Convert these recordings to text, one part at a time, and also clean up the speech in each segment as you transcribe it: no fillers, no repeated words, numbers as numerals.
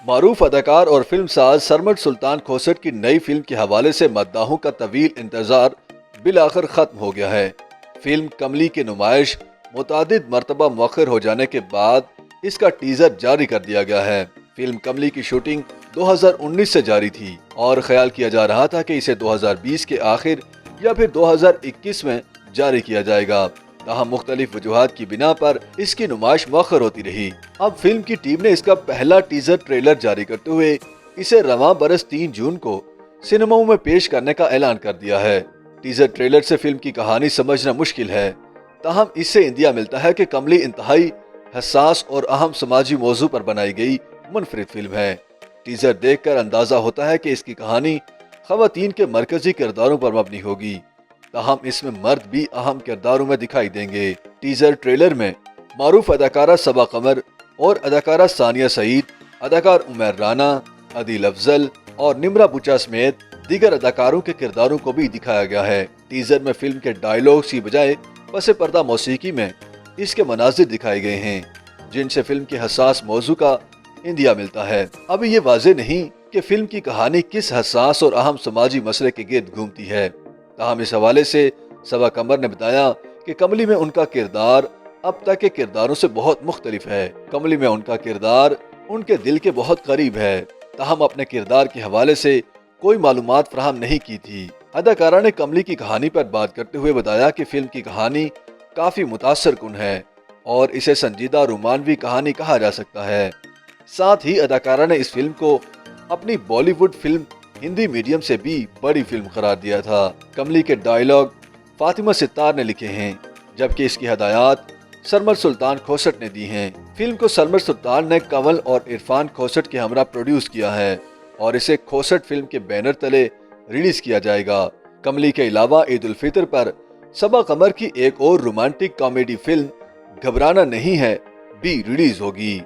معروف اداکار اور فلم ساز سرمد سلطان کھوسٹ کی نئی فلم کے حوالے سے مداحوں کا طویل انتظار بالآخر ختم ہو گیا ہے۔ فلم کملی کی نمائش متعدد مرتبہ مؤخر ہو جانے کے بعد اس کا ٹیزر جاری کر دیا گیا ہے۔ فلم کملی کی شوٹنگ 2019 سے جاری تھی اور خیال کیا جا رہا تھا کہ اسے 2020 کے آخر یا پھر 2021 میں جاری کیا جائے گا، تاہم مختلف وجوہات کی بنا پر اس کی نمائش مؤخر ہوتی رہی۔ اب فلم کی ٹیم نے اس کا پہلا ٹیزر ٹریلر جاری کرتے ہوئے اسے رواں برس 3 جون کو سینماؤں میں پیش کرنے کا اعلان کر دیا ہے۔ ٹیزر ٹریلر سے فلم کی کہانی سمجھنا مشکل ہے، تاہم اس سے اندیا ملتا ہے کہ کملی انتہائی حساس اور اہم سماجی موضوع پر بنائی گئی منفرد فلم ہے۔ ٹیزر دیکھ کر اندازہ ہوتا ہے کہ اس کی کہانی خواتین کے مرکزی کرداروں پر مبنی ہوگی، تاہم اس میں مرد بھی اہم کرداروں میں دکھائی دیں گے۔ ٹیزر ٹریلر میں معروف اداکارہ صبا قمر اور اداکارہ ثانیہ سعید، اداکار عمیر رانا، عدیل افضل اور نمرا بچا سمیت دیگر اداکاروں کے کرداروں کو بھی دکھایا گیا ہے۔ ٹیزر میں فلم کے ڈائیلاگز کی بجائے پس پردہ موسیقی میں اس کے مناظر دکھائے گئے ہیں، جن سے فلم کے حساس موضوع کا اندیا ملتا ہے۔ ابھی یہ واضح نہیں کہ فلم کی کہانی کس حساس اور اہم سماجی مسئلے کے گرد گھومتی ہے، تاہم اس حوالے سے صبا قمر نے بتایا کہ کملی میں ان کا کردار اب تک کے کرداروں سے بہت مختلف ہے۔ کملی میں ان کا کردار ان کے دل کے بہت قریب ہے، تاہم اپنے کردار کے حوالے سے کوئی معلومات فراہم نہیں کی تھی۔ اداکارہ نے کملی کی کہانی پر بات کرتے ہوئے بتایا کہ فلم کی کہانی کافی متاثر کن ہے اور اسے سنجیدہ رومانوی کہانی کہا جا سکتا ہے۔ ساتھ ہی اداکارہ نے اس فلم کو اپنی بالی ووڈ فلم ہندی میڈیم سے بھی بڑی فلم قرار دیا تھا۔ کملی کے ڈائیلاگ فاطمہ ستار نے لکھے ہیں، جبکہ اس کی ہدایات سرمد سلطان کھوسٹ نے دی ہیں۔ فلم کو سرمد سلطان نے کنول اور عرفان کھوسٹ کے ہمراہ پروڈیوس کیا ہے اور اسے کھوسٹ فلم کے بینر تلے ریلیز کیا جائے گا۔ کملی کے علاوہ عید الفطر پر صبا قمر کی ایک اور رومانٹک کامیڈی فلم گھبرانا نہیں ہے بھی ریلیز ہوگی۔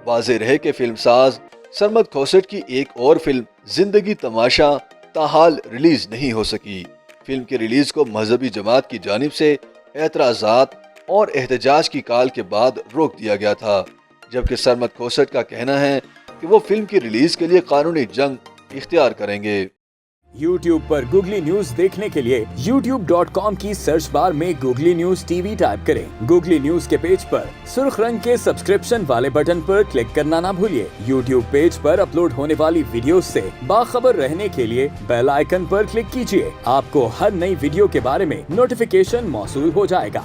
واضح رہے کہ فلم ساز سرمد کھوسٹ کی ایک اور فلم زندگی تماشا تاحال ریلیز نہیں ہو سکی۔ فلم کی ریلیز کو مذہبی جماعت کی جانب سے اعتراضات اور احتجاج کی کال کے بعد روک دیا گیا تھا، جبکہ سرمد کھوسٹ کا کہنا ہے کہ وہ فلم کی ریلیز کے لیے قانونی جنگ اختیار کریں گے۔ YouTube پر گوگلی نیوز دیکھنے کے لیے youtube.com کی سرچ بار میں googly news T V type کریں۔ گوگلی نیوز کے پیج پر سرخ رنگ کے سبسکرپشن والے بٹن پر کلک کرنا نہ بھولیے۔ YouTube پیج پر اپلوڈ ہونے والی ویڈیوز سے باخبر رہنے کے لیے بیل آئیکن پر کلک کیجیے۔ آپ کو ہر نئی ویڈیو کے بارے میں نوٹیفیکیشن موصول ہو جائے گا۔